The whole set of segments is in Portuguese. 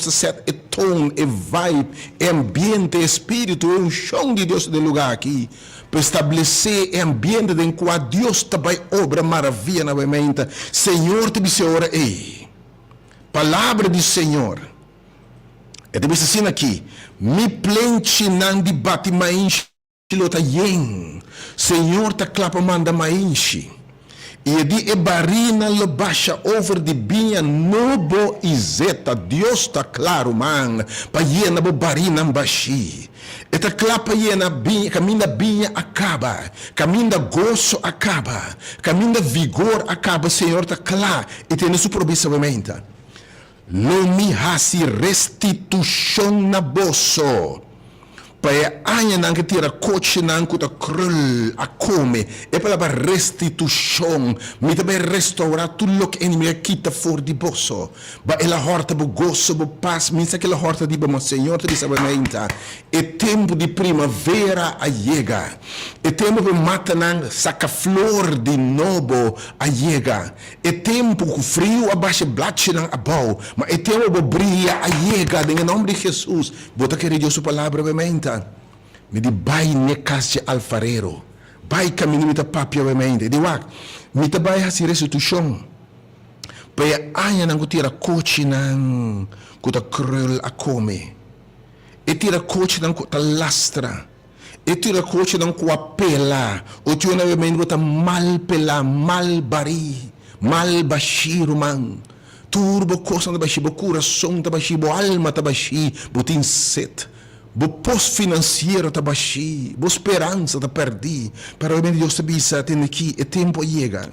te set e tom, e vibe, e ambiente, espírito, e chão de Deus de lugar aqui. Para estabelecer o ambiente em qual Deus também obra maravilha na mente. Senhor, te disse ora, ei. Palavra do Senhor. E te disse assim aqui. Me plente nan de bate mainchi lota yen. Senhor, te clapa manda mainchi. E de ebarina lo baixa over de binha nobo izeta. Deus está claro, man. Pa yena bo barina baixi. E te clapa yena binha, caminha binha acaba. Caminha gozo acaba. Caminha vigor acaba. Senhor, está claro. E tem sua provisão mente. Lo mi hasi restituição na bolso. Para anya nang tira coach nang kuta krul a come e para la restituição mi também restaurar tudo que inimigo quita for di bosso ba ela horta bo gozo bo paz minsa que la horta di bo Senhor te disabamenta e tempo de primavera a chega e tempo de mata nang saca flor de novo a chega e tempo com frio abaixa blache nang abau mas e tempo bo brilha a chega em nome de Jesus bota que Deus sua palavra obviamente. Me di bai ne casa alfarero, bai caminho mita papia obviamente, di wak, mita bai hasi restituição, pai anya nang tira coach nang kuta krul a come, e tira coach nang kuta lastra, e tira coach nang kuta pela, o tio na obviamente kuta mal pela, mal bari, mal bashiru man, turbo costa na bashi, bo coração ta bashi, bo alma ta bashi, bo tin set. Bo posto financeiro tá baixi, bo esperança tá perdi, para o Deus sabia tem aqui é tempo chega,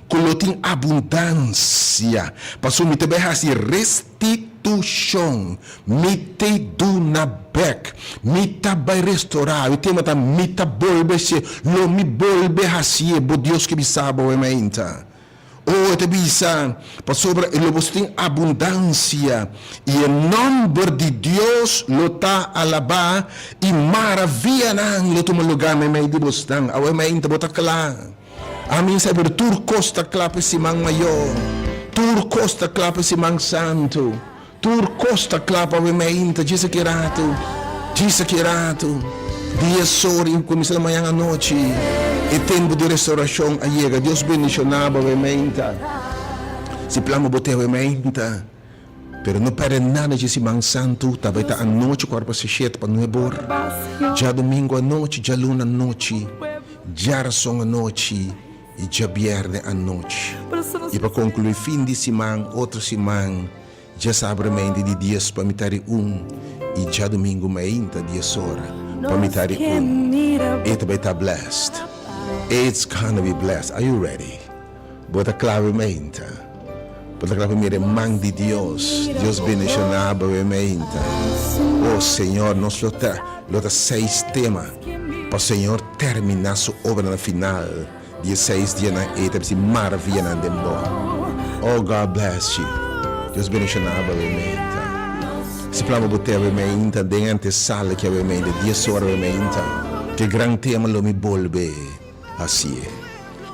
colotim abundância, passou me também assim restituição, me te do na back, me tá vai restaurar, o tema tá me tá volver se, lo me volver assim, bo Deus que me sabe o ementa. Oh, te bisa, para sobre el tem abundância e o nome de Deus lo está alabar e maravilha não lo toma lugar me meio de bostang, awe me inte bota kala. Amin saber tur costa clape simang maior, tur costa clape simang santo, tur costa clape awe me inte disse que rato. Dia sorry começa amanhã à noite. E tempo de restauração a chega. Deus bendicionava obviamente. Se plano botar obviamente. Pero não perde nada de se man santo. Talvez tá a noite corpo se chete para não ebor. Já domingo à noite, já luna à noite, já ração à noite e já viernes à noite. E para concluir fim de semana, outro semana, já sabe realmente de dias para mitar e já domingo ainda dias hora para mitar e e também tá blessed. It's gonna be blessed. Are you ready? Bota claramente. Bota claramente mão de Deus. Deus bendicionar brevemente. Oh Senhor, nós lota 6 temas para o Senhor terminar sua obra na final. Dia 6 dias na eta, se maravilha na dembo. Oh God bless you. Deus bendicionar brevemente. Se plano botar brevemente dentro sala que brevemente dia só brevemente. Que grande tema lo me volve. Assim é.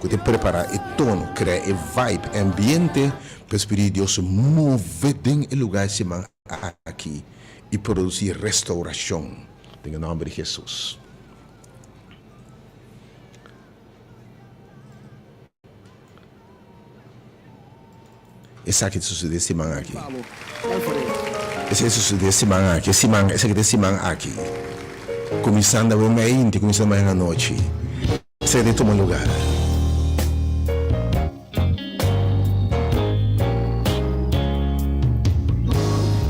Que te preparar e tono, criar e vibe, ambiente, para o Espírito de Deus mover em lugar semana aqui e produzir restauração. Em nome de Jesus. Esse aqui sucede semana aqui. Esse sucede semana aqui. Esse aqui semana aqui. Começando amanhã, começando amanhã à noite. Sai de todo lugar.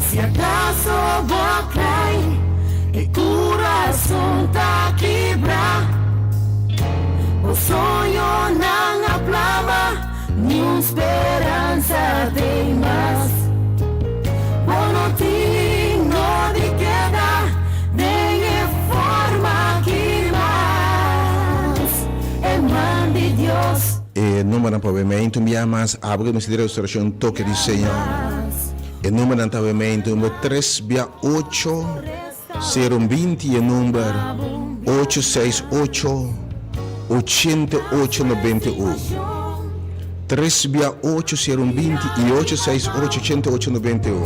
Se acaso vou cair e coração tá quebrar, o sonho não aplava, nenhuma esperança tem mais. Eu não tenho de queda, nem forma que mais de Deus. E número de pavimento, minha mais abre no Cidade Restauração Toque do Senhor. E número de pavimento, número 368 020 e número 868 8891. 368 020 e 868 8891.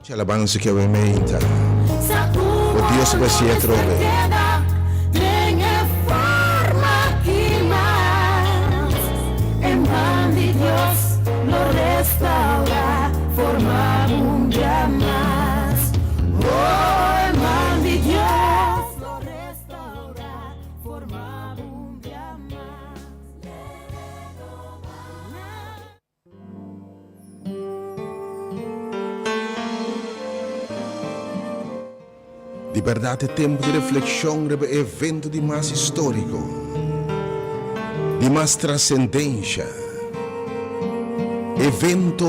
Te alabanza que aumenta. O Deus vai se retrover. Nem é forma que mais. En pan de Dios lo restaura, forma un día más. Oh, en pan de Dios lo restaura, forma un día más. De verdade, é tempo de reflexão sobre evento de mais histórico, de mais transcendência, evento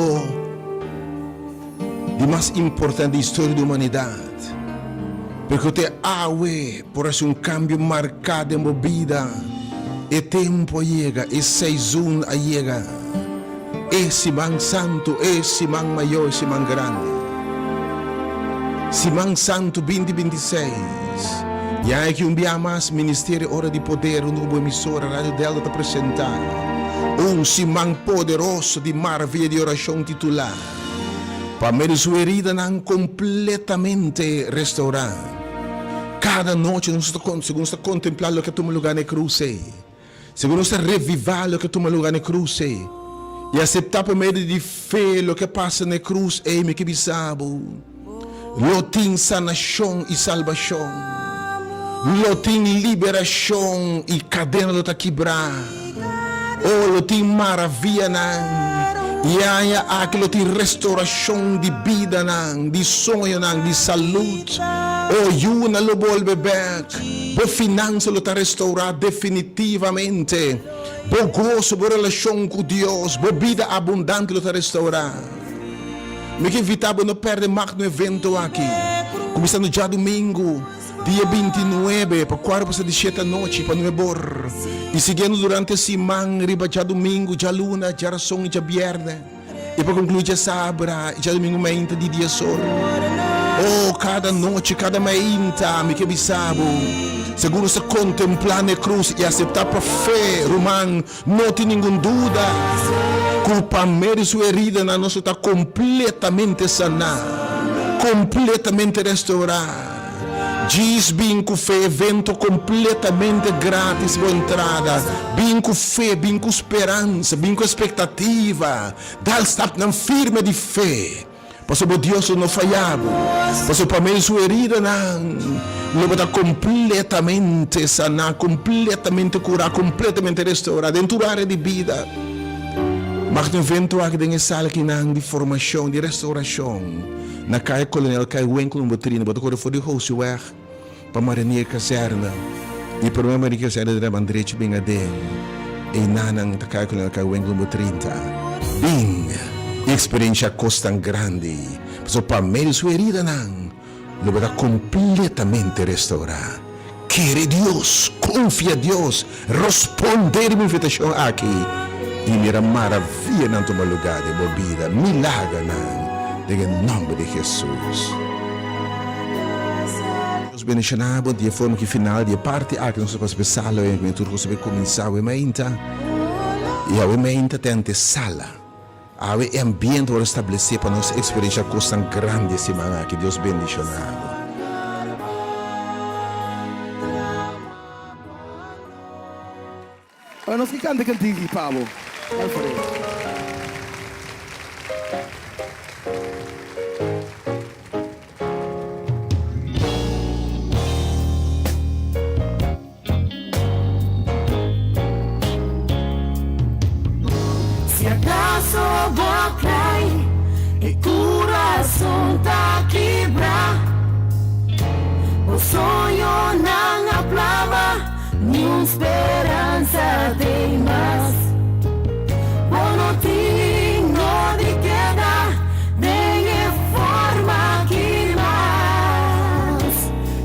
de mais importante da história da humanidade, porque te awe por ser cambio marcado em vida, e tempo chega, e season chega, esse man santo, esse man maior, esse man grande. Simão Santo 2026. E aí que dia mais Ministério Hora de Poder, uma nova emissora Rádio Delta está apresentando Simão poderoso de maravilha de oração titular para meio sua herida não completamente restaurar. Cada noite segundo está contemplar o que toma lugar na cruz, segundo está revivar o que toma lugar na cruz e aceitar por meio de fé o que passa na cruz, me que bisabo. Lotin sanação e salvação, lotin liberação e cadena do quebrar, lotin maravilha e aí aquilo tem restauração de vida de sonho de saúde, yuna lo volve back, bo finança lo tá restaurar definitivamente, bo gozo, bo relação com Deus, bo vida abundante lo tá restaurar. Me que invitava não perder mais no evento aqui. Começando já domingo, dia 29, para 4:17 da noite, para não bor. E seguindo durante a semana, riba já domingo, já luna, já ração e já viernes. E para concluir já sábado, já domingo meinta de dia sol. Cada noite, cada meinta, me que bisabo. Segundo se contemplar na cruz e aceitar por fé, Romano, não tem nenhuma dúvida. Culpa meio sua herida na nossa está completamente sanada, completamente restaurada. Diz bem com fé, evento completamente grátis para entrada. Bem com fé, bem com esperança, bem com expectativa. Dá estar na firme de fé. Porque Deus não falhava. Porque para meio sua herida não está completamente sanada, completamente curada, completamente restaurada. Dentro da área de vida. Mas no evento aqui tem sala que não de formação, de restauração. Na caia colonial, caia Wenkel no Botrina, botou quando foi de host weg para Marinha Caserna. E para a Marinha Caserna de Andrete bem a den. E nanang na caia colonial, caia Wenkel no Botrina. Bem, experiência costa grande. Mas para meio sua herida não, lo vai completamente restaurar. Quer Deus, confia em Deus, responder minha invitação aqui. E mira maravilha não toma lugar de bebida, milagre não, em nome de Jesus. Deus bendicionado, de forma que final, de parte, que nós vamos pensar, e que nós vamos começar a meinta, e a meinta tem sala, a ambiente para estabelecer para nossa experiência coisa tão grande, semana que Deus bendicionado. Olha, nós ficamos cantinho, Pablo. Vai por aí. Se acaso vou cair e coração tá quebrar, o sonho não aplava, nenhuma esperança tem mais. Não tenho de queda, nem é forma que mais.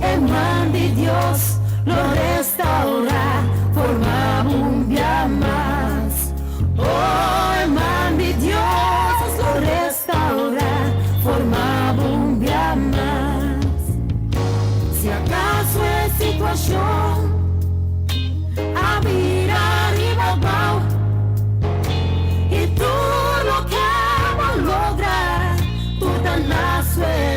Em mão de Deus lo restaura, forma um dia mais. Em mão de Deus lo restaura, forma um dia mais. Se acaso é situação a virar e babau, y tú lo que vas a lograr, tú tan la suerte.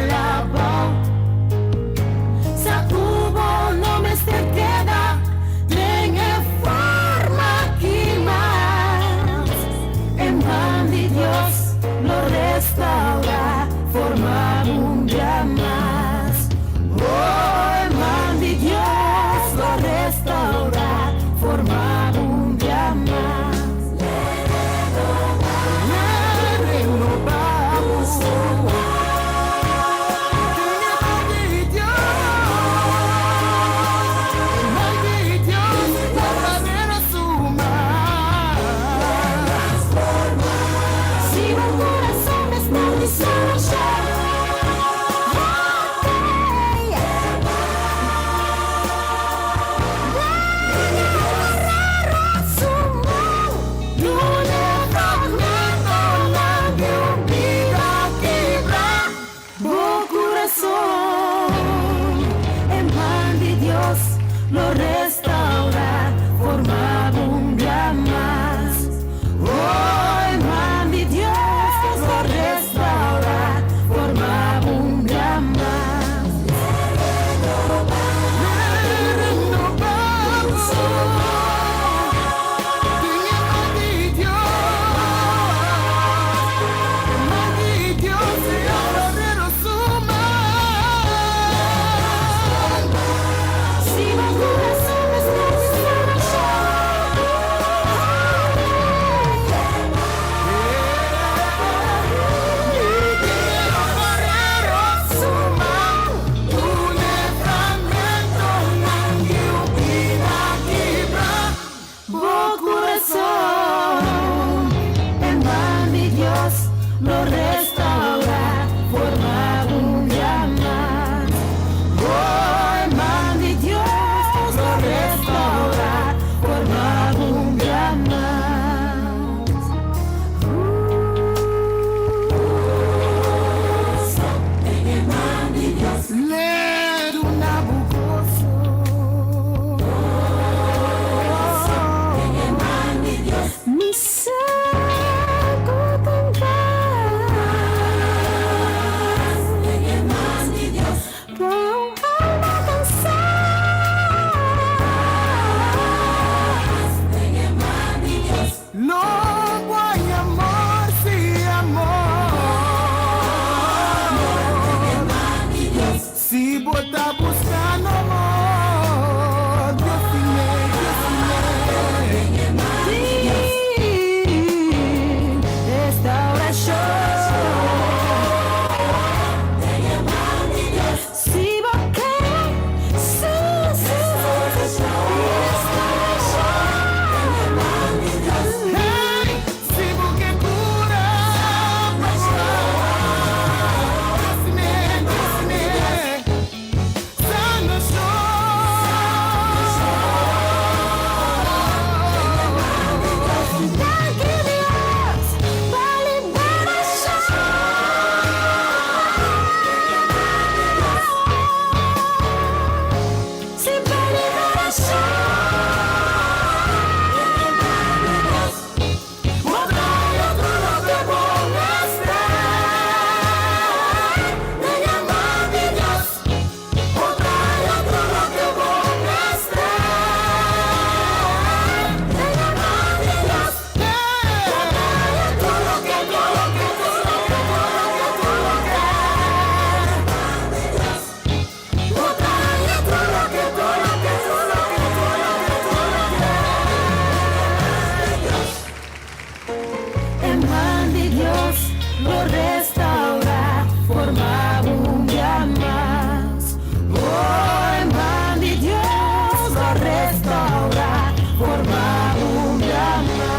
lo restaura, forma un día más. Oh, en pan de Dios lo restaura, forma un día más.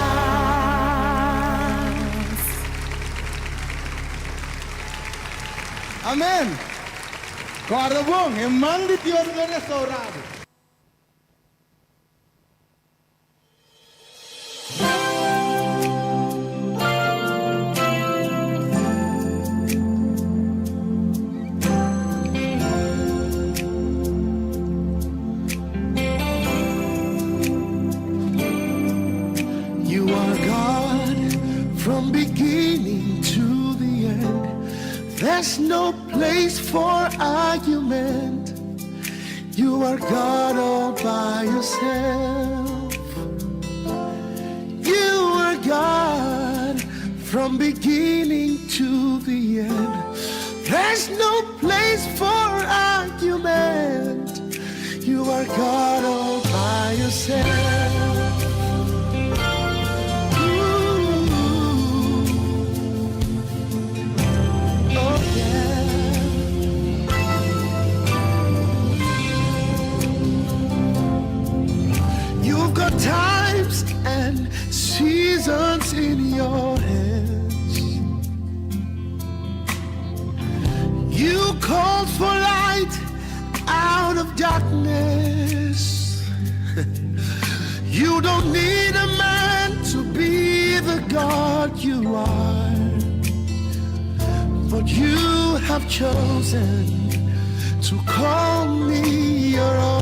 Amén. Guarda bom, é mão de Deus lo restaurado. You are God from beginning to the end. There's no place for argument. You are God all by yourself. You are God from beginning to the end. There's no place for argument. You are God all by yourself. You've got times and seasons in your hands. You called for light out of darkness. You don't need a man to be the God you are, but you have chosen to call me your own.